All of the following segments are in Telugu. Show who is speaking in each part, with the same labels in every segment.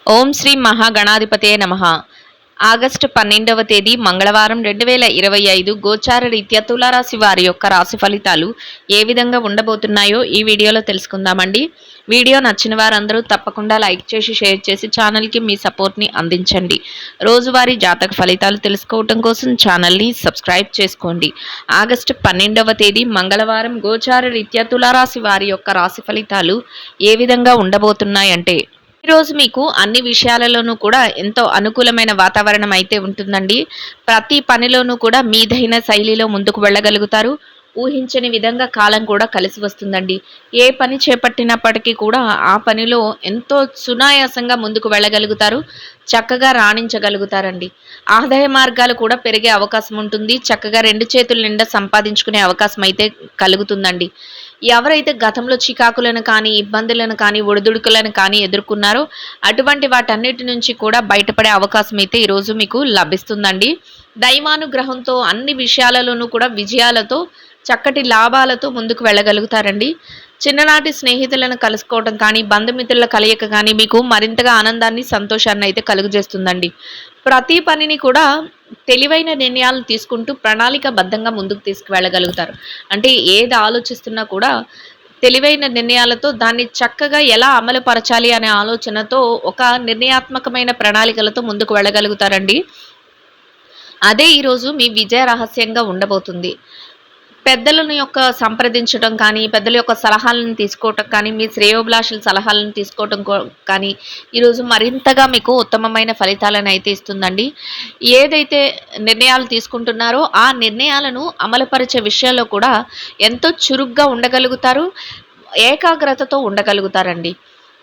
Speaker 1: ఓం శ్రీ మహాగణాధిపతయే నమః. ఆగస్టు 12వ తేదీ మంగళవారం 2025 గోచార రీత్యా తులారాశి వారి యొక్క రాశి ఫలితాలు ఏ విధంగా ఉండబోతున్నాయో ఈ వీడియోలో తెలుసుకుందామండి. వీడియో నచ్చిన వారందరూ తప్పకుండా లైక్ చేసి షేర్ చేసి ఛానల్కి మీ సపోర్ట్ని అందించండి. రోజువారీ జాతక ఫలితాలు తెలుసుకోవటం కోసం ఛానల్ని సబ్స్క్రైబ్ చేసుకోండి. ఆగస్టు 12వ తేదీ మంగళవారం గోచార రీత్యా తులారాశి వారి యొక్క రాశి ఫలితాలు ఏ విధంగా ఉండబోతున్నాయంటే, ఈరోజు మీకు అన్ని విషయాలలోనూ కూడా ఎంతో అనుకూలమైన వాతావరణం అయితే ఉంటుందండి. ప్రతి పనిలోనూ కూడా మీదైన శైలిలో ముందుకు వెళ్ళగలుగుతారు. ఊహించని విధంగా కాలం కూడా కలిసి వస్తుందండి. ఏ పని చేపట్టినప్పటికీ కూడా ఆ పనిలో ఎంతో సునాయాసంగా ముందుకు వెళ్ళగలుగుతారు. చక్కగా రాణించగలుగుతారండి. ఆదాయ మార్గాలు కూడా పెరిగే అవకాశం ఉంటుంది. చక్కగా రెండు చేతుల నిండా సంపాదించుకునే అవకాశం అయితే కలుగుతుందండి. ఎవరైతే గతంలో చికాకులను కానీ, ఇబ్బందులను కానీ, ఒడిదుడుకులను కానీ ఎదుర్కొన్నారో అటువంటి వాటన్నిటి నుంచి కూడా బయటపడే అవకాశం అయితే ఈరోజు మీకు లభిస్తుందండి. దైవానుగ్రహంతో అన్ని విషయాలలోనూ కూడా విజయాలతో, చక్కటి లాభాలతో ముందుకు వెళ్ళగలుగుతారండి. చిన్ననాటి స్నేహితులను కలుసుకోవడం కానీ, బంధుమిత్రుల కలయిక కానీ మీకు మరింతగా ఆనందాన్ని, సంతోషాన్ని అయితే కలుగజేస్తుందండి. ప్రతి పనిని కూడా తెలివైన నిర్ణయాలు తీసుకుంటూ ప్రణాళికాబద్ధంగా ముందుకు తీసుకువెళ్ళగలుగుతారు. అంటే ఏది ఆలోచిస్తున్నా కూడా తెలివైన నిర్ణయాలతో దాన్ని చక్కగా ఎలా అమలుపరచాలి అనే ఆలోచనతో ఒక నిర్ణయాత్మకమైన ప్రణాళికలతో ముందుకు వెళ్ళగలుగుతారండి. అదే ఈరోజు మీ విజయ రహస్యంగా ఉండబోతుంది. పెద్దలను యొక్క సంప్రదించడం కానీ, పెద్దల యొక్క సలహాలను తీసుకోవటం కానీ, మీ శ్రేయోభిలాషుల సలహాలను తీసుకోవటం కానీ ఈరోజు మరింతగా మీకు ఉత్తమమైన ఫలితాలను అయితే ఇస్తుందండి. ఏదైతే నిర్ణయాలు తీసుకుంటున్నారో ఆ నిర్ణయాలను అమలుపరిచే విషయాల్లో కూడా ఎంతో చురుగ్గా ఉండగలుగుతారు. ఏకాగ్రతతో ఉండగలుగుతారండి.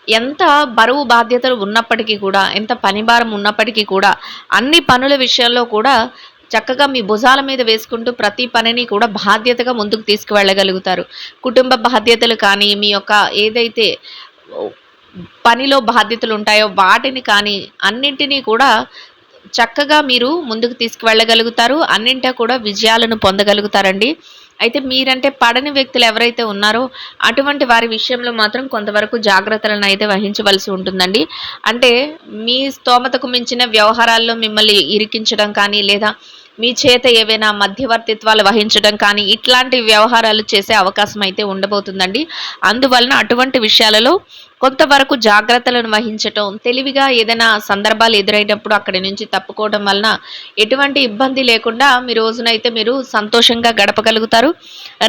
Speaker 1: ఎంత బరువు బాధ్యతలు ఉన్నప్పటికీ కూడా, ఎంత పని భారం ఉన్నప్పటికీ కూడా అన్ని పనుల విషయాల్లో కూడా చక్కగా మీ భుజాల మీద వేసుకుంటూ ప్రతి పనిని కూడా బాధ్యతగా ముందుకు తీసుకువెళ్ళగలుగుతారు. కుటుంబ బాధ్యతలు కానీ, మీ యొక్క ఏదైతే పనిలో బాధ్యతలు ఉంటాయో వాటిని కానీ అన్నింటినీ కూడా చక్కగా మీరు ముందుకు తీసుకువెళ్ళగలుగుతారు. అన్నింటా కూడా విజయాలను పొందగలుగుతారండి. అయితే మీరంటే పడని వ్యక్తులు ఎవరైతే ఉన్నారో అటువంటి వారి విషయంలో మాత్రం కొంతవరకు జాగ్రత్తలను అయితే వహించవలసి ఉంటుందండి. అంటే మీ స్తోమతకు మించిన వ్యవహారాల్లో మిమ్మల్ని ఇరికించడం కానీ, లేదా మీ చేత ఏవైనా మధ్యవర్తిత్వాలు వహించడం కానీ ఇట్లాంటి వ్యవహారాలు చేసే అవకాశం అయితే ఉండబోతుందండి. అందువలన అటువంటి విషయాలలో కొంతవరకు జాగ్రత్తలను వహించటం, తెలివిగా ఏదైనా సందర్భాలు ఎదురైనప్పుడు అక్కడి నుంచి తప్పుకోవడం వలన ఎటువంటి ఇబ్బంది లేకుండా మీ రోజునైతే మీరు సంతోషంగా గడపగలుగుతారు.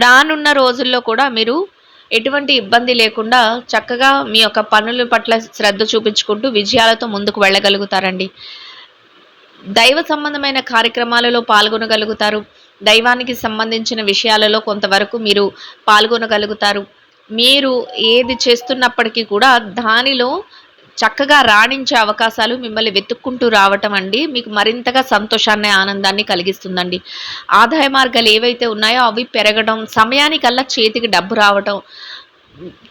Speaker 1: రానున్న రోజుల్లో కూడా మీరు ఎటువంటి ఇబ్బంది లేకుండా చక్కగా మీ యొక్క పనుల పట్ల శ్రద్ధ చూపించుకుంటూ విజయాలతో ముందుకు వెళ్ళగలుగుతారండి. దైవ సంబంధమైన కార్యక్రమాలలో పాల్గొనగలుగుతారు. దైవానికి సంబంధించిన విషయాలలో కొంతవరకు మీరు పాల్గొనగలుగుతారు. మీరు ఏది చేస్తున్నప్పటికీ కూడా దానిలో చక్కగా రాణించే అవకాశాలు మిమ్మల్ని వెతుక్కుంటూ రావటం అండి మీకు మరింతగా సంతోషాన్ని, ఆనందాన్ని కలిగిస్తుందండి. ఆదాయ మార్గాలు ఏవైతే ఉన్నాయో అవి పెరగడం, సమయానికల్లా చేతికి డబ్బు రావటం,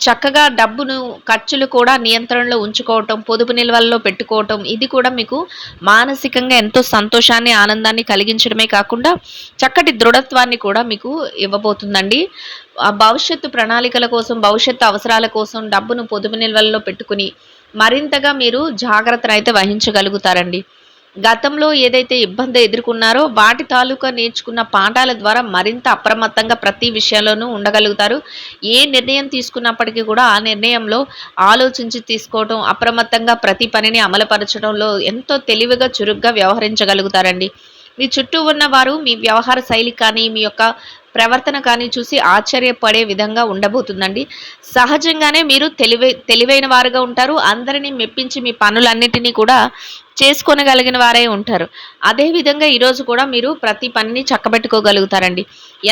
Speaker 1: చక్కగా డబ్బును ఖర్చులు కూడా నియంత్రణలో ఉంచుకోవటం, పొదుపు నిల్వల్లో పెట్టుకోవటం, ఇది కూడా మీకు మానసికంగా ఎంతో సంతోషాన్ని, ఆనందాన్ని కలిగించడమే కాకుండా చక్కటి దృఢత్వాన్ని కూడా మీకు ఇవ్వబోతుందండి. భవిష్యత్తు ప్రణాళికల కోసం, భవిష్యత్తు అవసరాల కోసం డబ్బును పొదుపు నిల్వల్లో పెట్టుకుని మరింతగా మీరు జాగ్రత్తను అయితే వహించగలుగుతారండి. గతంలో ఏదైతే ఇబ్బంది ఎదుర్కొన్నారో వాటి తాలూకా నేర్చుకున్న పాఠాల ద్వారా మరింత అప్రమత్తంగా ప్రతి విషయంలోనూ ఉండగలుగుతారు. ఏ నిర్ణయం తీసుకున్నప్పటికీ కూడా ఆ నిర్ణయంలో ఆలోచించి తీసుకోవడం, అప్రమత్తంగా ప్రతి పనిని అమలుపరచడంలో ఎంతో తెలివిగా, చురుగ్గా వ్యవహరించగలుగుతారండి. మీ చుట్టూ ఉన్నవారు మీ వ్యవహార శైలి కానీ, మీ యొక్క ప్రవర్తన కానీ చూసి ఆశ్చర్యపడే విధంగా ఉండబోతుందండి. సహజంగానే మీరు తెలివైన వారుగా ఉంటారు. అందరినీ మెప్పించి మీ పనులన్నిటినీ కూడా చేసుకోగలిగిన వారే ఉంటారు. అదేవిధంగా ఈరోజు కూడా మీరు ప్రతి పనిని చక్కబెట్టుకోగలుగుతారండి.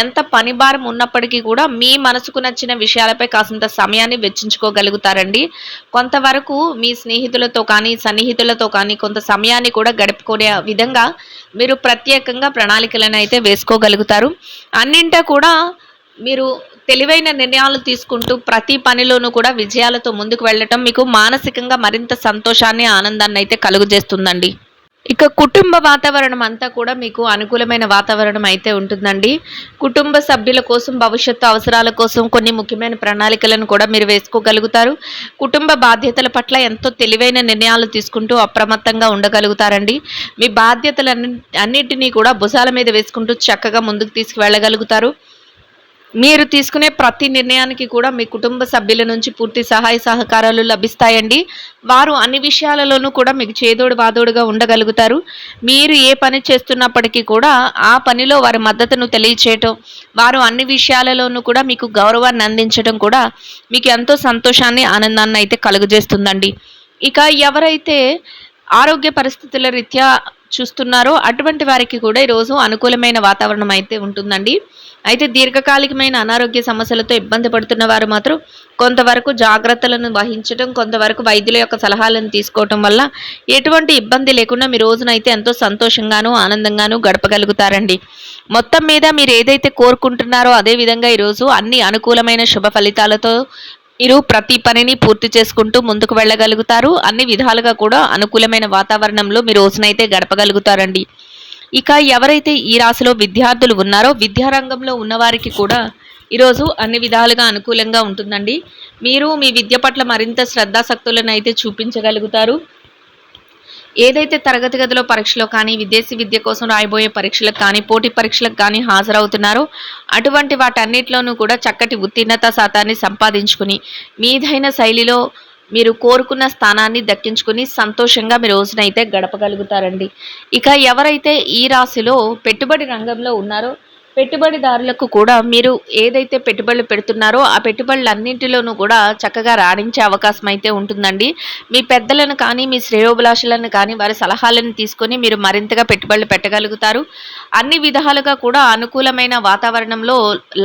Speaker 1: ఎంత పని భారం ఉన్నప్పటికీ కూడా మీ మనసుకు నచ్చిన విషయాలపై కాసింత సమయాన్ని వెచ్చించుకోగలుగుతారండి. కొంతవరకు మీ స్నేహితులతో కానీ, సన్నిహితులతో కానీ కొంత సమయాన్ని కూడా గడుపుకునే విధంగా మీరు ప్రత్యేకంగా ప్రణాళికలను అయితే వేసుకోగలుగుతారు. అన్నింటా కూడా మీరు తెలివైన నిర్ణయాలు తీసుకుంటూ ప్రతి పనిలోనూ కూడా విజయాలతో ముందుకు వెళ్ళటం మీకు మానసికంగా మరింత సంతోషాన్ని, ఆనందాన్ని అయితే కలుగజేస్తుందండి. ఇక కుటుంబ వాతావరణం అంతా కూడా మీకు అనుకూలమైన వాతావరణం అయితే ఉంటుందండి. కుటుంబ సభ్యుల కోసం, భవిష్యత్తు అవసరాల కోసం కొన్ని ముఖ్యమైన ప్రణాళికలను కూడా మీరు వేసుకోగలుగుతారు. కుటుంబ బాధ్యతల పట్ల ఎంతో తెలివైన నిర్ణయాలు తీసుకుంటూ అప్రమత్తంగా ఉండగలుగుతారండి. మీ అన్నిటినీ కూడా భుజాల మీద వేసుకుంటూ చక్కగా ముందుకు తీసుకువెళ్ళగలుగుతారు. మీరు తీసుకునే ప్రతి నిర్ణయానికి కూడా మీ కుటుంబ సభ్యుల నుంచి పూర్తి సహాయ సహకారాలు లభిస్తాయండి. వారు అన్ని విషయాలలోనూ కూడా మీకు చేదోడు వాదోడుగా ఉండగలుగుతారు. మీరు ఏ పని చేస్తున్నప్పటికీ కూడా ఆ పనిలో వారి మద్దతును తెలియచేయటం, వారు అన్ని విషయాలలోనూ కూడా మీకు గౌరవాన్ని అందించడం కూడా మీకు ఎంతో సంతోషాన్ని, ఆనందాన్ని అయితే కలుగజేస్తుందండి. ఇక ఎవరైతే ఆరోగ్య పరిస్థితుల రీత్యా చూస్తున్నారో అటువంటి వారికి కూడా ఈరోజు అనుకూలమైన వాతావరణం అయితే ఉంటుందండి. అయితే దీర్ఘకాలికమైన అనారోగ్య సమస్యలతో ఇబ్బంది పడుతున్న వారు మాత్రం కొంతవరకు జాగ్రత్తలను వహించడం, కొంతవరకు వైద్యుల యొక్క సలహాలను తీసుకోవటం వల్ల ఎటువంటి ఇబ్బంది లేకుండా మీ రోజునైతే ఎంతో సంతోషంగాను, ఆనందంగాను గడపగలుగుతారండి. మొత్తం మీద మీరు ఏదైతే కోరుకుంటున్నారో అదే విధంగా ఈరోజు అన్ని అనుకూలమైన శుభ ఫలితాలతో మీరు ప్రతి పనిని పూర్తి చేసుకుంటూ ముందుకు వెళ్ళగలుగుతారు. అన్ని విధాలుగా కూడా అనుకూలమైన వాతావరణంలో మీ రోజునైతే గడపగలుగుతారండి. ఇక ఎవరైతే ఈ రాశిలో విద్యార్థులు ఉన్నారో విద్యారంగంలో ఉన్నవారికి కూడా ఈరోజు అన్ని విధాలుగా అనుకూలంగా ఉంటుందండి. మీరు మీ విద్య పట్ల మరింత శ్రద్ధాశక్తులను అయితే చూపించగలుగుతారు. ఏదైతే తరగతి గదిలో పరీక్షలో కానీ, విదేశీ విద్య కోసం రాయబోయే పరీక్షలకు కానీ, పోటీ పరీక్షలకు కానీ హాజరవుతున్నారో అటువంటి వాటన్నిటిలోనూ కూడా చక్కటి ఉత్తీర్ణత శాతాన్ని సంపాదించుకుని మీదైన శైలిలో మీరు కోరుకున్న స్థానాన్ని దక్కించుకుని సంతోషంగా మీ రోజునైతే గడపగలుగుతారండి. ఇక ఎవరైతే ఈ రాశిలో పెట్టుబడి రంగంలో ఉన్నారో పెట్టుబడిదారులకు కూడా మీరు ఏదైతే పెట్టుబడులు పెడుతున్నారో ఆ పెట్టుబడులన్నింటిలోనూ కూడా చక్కగా రాణించే అవకాశం అయితే ఉంటుందండి. మీ పెద్దలను కానీ, మీ శ్రేయోభిలాషులను కానీ వారి సలహాలను తీసుకొని మీరు మరింతగా పెట్టుబడులు పెట్టగలుగుతారు. అన్ని విధాలుగా కూడా అనుకూలమైన వాతావరణంలో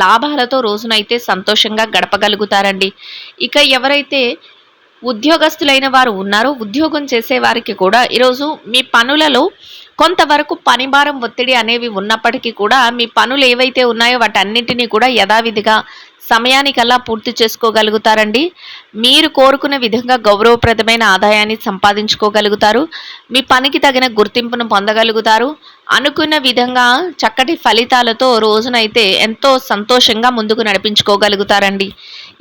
Speaker 1: లాభాలతో రోజునైతే సంతోషంగా గడపగలుగుతారండి. ఇక ఎవరైతే ఉద్యోగస్తులైన వారు ఉన్నారో ఉద్యోగం చేసే వారికి కూడా ఈరోజు మీ పనులలో కొంతవరకు పనిభారం, ఒత్తిడి అనేవి ఉన్నప్పటికీ కూడా మీ పనులు ఏవైతే ఉన్నాయో వాటన్నింటినీ కూడా యథావిధిగా సమయానికల్లా పూర్తి చేసుకోగలుగుతారండి. మీరు కోరుకునే విధంగా గౌరవప్రదమైన ఆదాయాన్ని సంపాదించుకోగలుగుతారు. మీ పనికి తగిన గుర్తింపును పొందగలుగుతారు. అనుకున్న విధంగా చక్కటి ఫలితాలతో రోజునైతే ఎంతో సంతోషంగా ముందుకు నడిపించుకోగలుగుతారండి.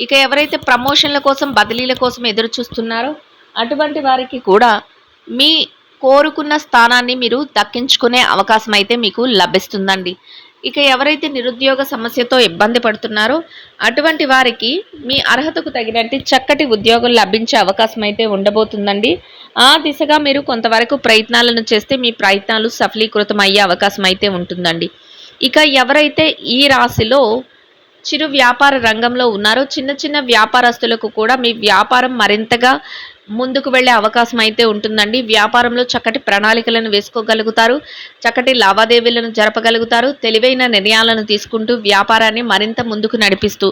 Speaker 1: ఇక ఎవరైతే ప్రమోషన్ల కోసం, బదిలీల కోసం ఎదురు చూస్తున్నారో అటువంటి వారికి కూడా మీ కోరుకున్న స్థానాన్ని మీరు దక్కించుకునే అవకాశం అయితే మీకు లభిస్తుందండి. ఇక ఎవరైతే నిరుద్యోగ సమస్యతో ఇబ్బంది పడుతున్నారో అటువంటి వారికి మీ అర్హతకు తగినట్టు చక్కటి ఉద్యోగం లభించే అవకాశం అయితే ఉండబోతుందండి. ఆ దిశగా మీరు కొంతవరకు ప్రయత్నాలను చేస్తే మీ ప్రయత్నాలు సఫలీకృతం అయ్యే అవకాశం అయితే ఉంటుందండి. ఇక ఎవరైతే ఈ రాశిలో చిరు వ్యాపార రంగంలో ఉన్నారో చిన్న చిన్న వ్యాపారస్తులకు కూడా మీ వ్యాపారం మరింతగా ముందుకు వెళ్ళే అవకాశం అయితే ఉంటుందండి. వ్యాపారంలో చక్కటి ప్రణాళికలను వేసుకోగలుగుతారు. చక్కటి లావాదేవీలను జరపగలుగుతారు. తెలివైన నిర్ణయాలను తీసుకుంటూ వ్యాపారాన్ని మరింత ముందుకు నడిపిస్తూ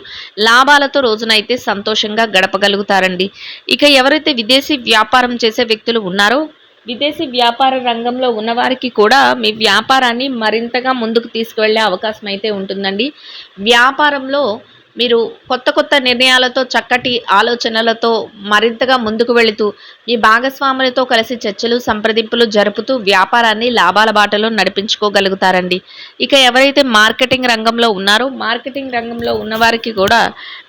Speaker 1: లాభాలతో రోజునైతే సంతోషంగా గడపగలుగుతారండి. ఇక ఎవరైతే విదేశీ వ్యాపారం చేసే వ్యక్తులు ఉన్నారో విదేశీ వ్యాపార రంగంలో ఉన్నవారికి కూడా మీ వ్యాపారాన్ని మరింతగా ముందుకు తీసుకువెళ్ళే అవకాశం అయితే ఉంటుందండి. వ్యాపారంలో మీరు కొత్త కొత్త నిర్ణయాలతో, చక్కటి ఆలోచనలతో మరింతగా ముందుకు వెళుతూ మీ భాగస్వాములతో కలిసి చర్చలు, సంప్రదింపులు జరుపుతూ వ్యాపారాన్ని లాభాల బాటలో నడిపించుకోగలుగుతారండి. ఇక ఎవరైతే మార్కెటింగ్ రంగంలో ఉన్నారో మార్కెటింగ్ రంగంలో ఉన్నవారికి కూడా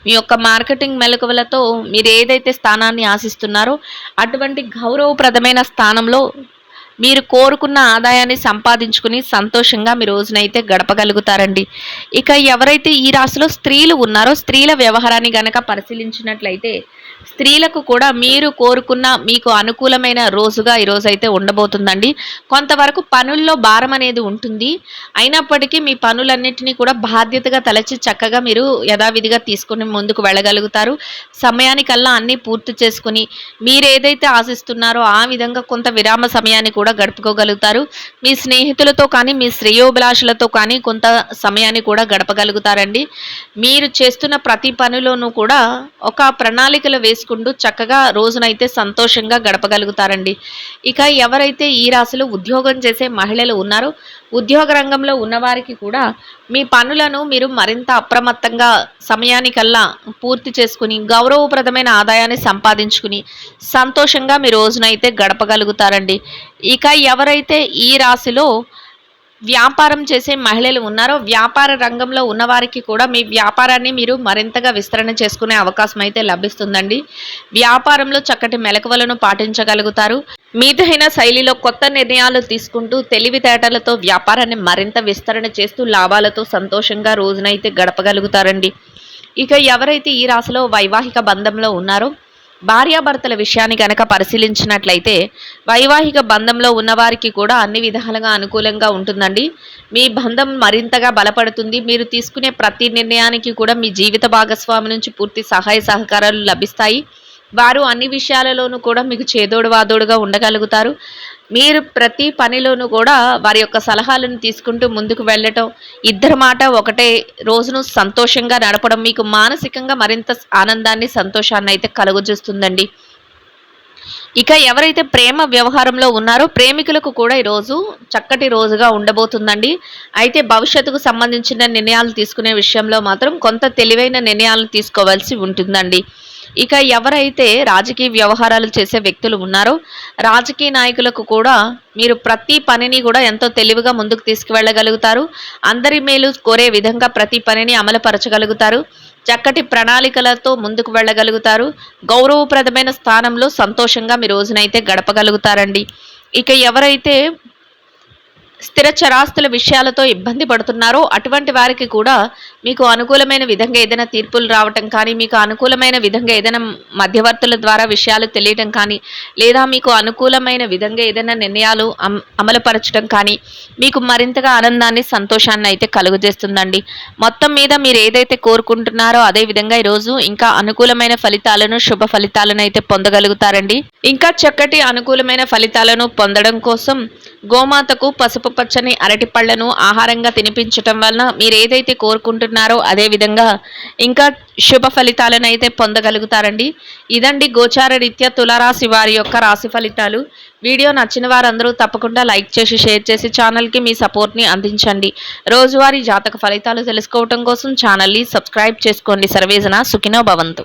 Speaker 1: మీ యొక్క మార్కెటింగ్ మెలకువలతో మీరు ఏదైతే స్థానాన్ని ఆశిస్తున్నారో అటువంటి గౌరవప్రదమైన స్థానంలో మీరు కోరుకున్న ఆదాయాన్ని సంపాదించుకుని సంతోషంగా మీ రోజునైతే గడపగలుగుతారండి. ఇక ఎవరైతే ఈ రాశిలో స్త్రీలు ఉన్నారో స్త్రీల వ్యవహారాన్ని గనక పరిశీలించినట్లయితే స్త్రీలకు కూడా మీరు కోరుకున్న మీకు అనుకూలమైన రోజుగా ఈరోజైతే ఉండబోతుందండి. కొంతవరకు పనుల్లో భారం అనేది ఉంటుంది. అయినప్పటికీ మీ పనులన్నింటినీ కూడా బాధ్యతగా తలచి చక్కగా మీరు యథావిధిగా తీసుకుని ముందుకు వెళ్ళగలుగుతారు. సమయానికల్లా అన్నీ పూర్తి చేసుకుని మీరు ఏదైతే ఆశిస్తున్నారో ఆ విధంగా కొంత విరామ సమయాన్ని కూడా గడుపుకోగలుగుతారు. మీ స్నేహితులతో కానీ మీ శ్రేయోభిలాషులతో కానీ కొంత సమయాన్ని కూడా గడపగలుగుతారండి. మీరు చేస్తున్న ప్రతి పనిలోనూ కూడా ఒక ప్రణాళికలు చేసుకుంటూ చక్కగా రోజునైతే సంతోషంగా గడపగలుగుతారండి. ఇక ఎవరైతే ఈ రాశిలో ఉద్యోగం చేసే మహిళలు ఉన్నారో, ఉద్యోగ రంగంలో ఉన్నవారికి కూడా మీ పనులను మీరు మరింత అప్రమత్తంగా సమయానికల్లా పూర్తి చేసుకుని, గౌరవప్రదమైన ఆదాయాన్ని సంపాదించుకుని, సంతోషంగా మీ రోజునైతే గడపగలుగుతారండి. ఇక ఎవరైతే ఈ రాశిలో వ్యాపారం చేసే మహిళలు ఉన్నారో, వ్యాపార రంగంలో ఉన్నవారికి కూడా మీ వ్యాపారాన్ని మీరు మరింతగా విస్తరణ చేసుకునే అవకాశం అయితే లభిస్తుందండి. వ్యాపారంలో చక్కటి మెలకువలను పాటించగలుగుతారు. మీదైన శైలిలో కొత్త నిర్ణయాలు తీసుకుంటూ తెలివితేటలతో వ్యాపారాన్ని మరింత విస్తరణ చేస్తూ లాభాలతో సంతోషంగా రోజునైతే గడపగలుగుతారండి. ఇక ఎవరైతే ఈ రాశిలో వైవాహిక బంధంలో ఉన్నారో, భార్యాభర్తల విషయాన్ని కనుక పరిశీలించినట్లయితే వైవాహిక బంధంలో ఉన్నవారికి కూడా అన్ని విధాలుగా అనుకూలంగా ఉంటుందండి. మీ బంధం మరింతగా బలపడుతుంది. మీరు తీసుకునే ప్రతి నిర్ణయానికి కూడా మీ జీవిత భాగస్వామి నుంచి పూర్తి సహాయ సహకారాలు లభిస్తాయి. వారు అన్ని విషయాలలోనూ కూడా మీకు చేదోడు వాదోడుగా ఉండగలుగుతారు. మీరు ప్రతి పనిలోనూ కూడా వారి యొక్క సలహాలను తీసుకుంటూ ముందుకు వెళ్ళటం, ఇద్దరి మాట ఒకటే రోజును సంతోషంగా నడపడం మీకు మానసికంగా మరింత ఆనందాన్ని, సంతోషాన్ని అయితే కలుగజేస్తుందండి. ఇక ఎవరైతే ప్రేమ వ్యవహారంలో ఉన్నారో ప్రేమికులకు కూడా ఈరోజు చక్కటి రోజుగా ఉండబోతుందండి. అయితే భవిష్యత్తుకు సంబంధించిన నిర్ణయాలు తీసుకునే విషయంలో మాత్రం కొంత తెలివైన నిర్ణయాలను తీసుకోవాల్సి ఉంటుందండి. ఇక ఎవరైతే రాజకీయ వ్యవహారాలు చేసే వ్యక్తులు ఉన్నారో, రాజకీయ నాయకులకు కూడా మీరు ప్రతి పనిని కూడా ఎంతో తెలివిగా ముందుకు తీసుకువెళ్ళగలుగుతారు. అందరి మేలు కోరే విధంగా ప్రతి పనిని అమలుపరచగలుగుతారు. చక్కటి ప్రణాళికలతో ముందుకు వెళ్ళగలుగుతారు. గౌరవప్రదమైన స్థానంలో సంతోషంగా మీ రోజునైతే గడపగలుగుతారండి. ఇక ఎవరైతే స్థిర చరాస్తుల విషయాలతో ఇబ్బంది పడుతున్నారో అటువంటి వారికి కూడా మీకు అనుకూలమైన విధంగా ఏదైనా తీర్పులు రావటం కానీ, మీకు అనుకూలమైన విధంగా ఏదైనా మధ్యవర్తుల ద్వారా విషయాలు తెలియటం కానీ, లేదా మీకు అనుకూలమైన విధంగా ఏదైనా నిర్ణయాలు అమలుపరచడం కానీ మీకు మరింతగా ఆనందాన్ని, సంతోషాన్ని అయితే కలుగజేస్తుందండి. మొత్తం మీద మీరు ఏదైతే కోరుకుంటున్నారో అదే విధంగా ఈరోజు ఇంకా అనుకూలమైన ఫలితాలను, శుభ ఫలితాలను అయితే పొందగలుగుతారండి. ఇంకా చక్కటి అనుకూలమైన ఫలితాలను పొందడం కోసం గోమాతకు పసుపు పచ్చని అరటి పళ్లను ఆహారంగా తినిపించటం వలన మీరు ఏదైతే కోరుకుంటున్నారో అదే విధంగా ఇంకా శుభ ఫలితాలను అయితే పొందగలుగుతారండి. ఇదండి గోచార రీత్యా తులారాశి వారి యొక్క రాశి ఫలితాలు. వీడియో నచ్చిన వారందరూ తప్పకుండా లైక్ చేసి, షేర్ చేసి ఛానల్కి మీ సపోర్ట్ని అందించండి. రోజువారీ జాతక ఫలితాలు తెలుసుకోవటం కోసం ఛానల్ని సబ్స్క్రైబ్ చేసుకోండి. సర్వేజన సుఖినో భవంతు.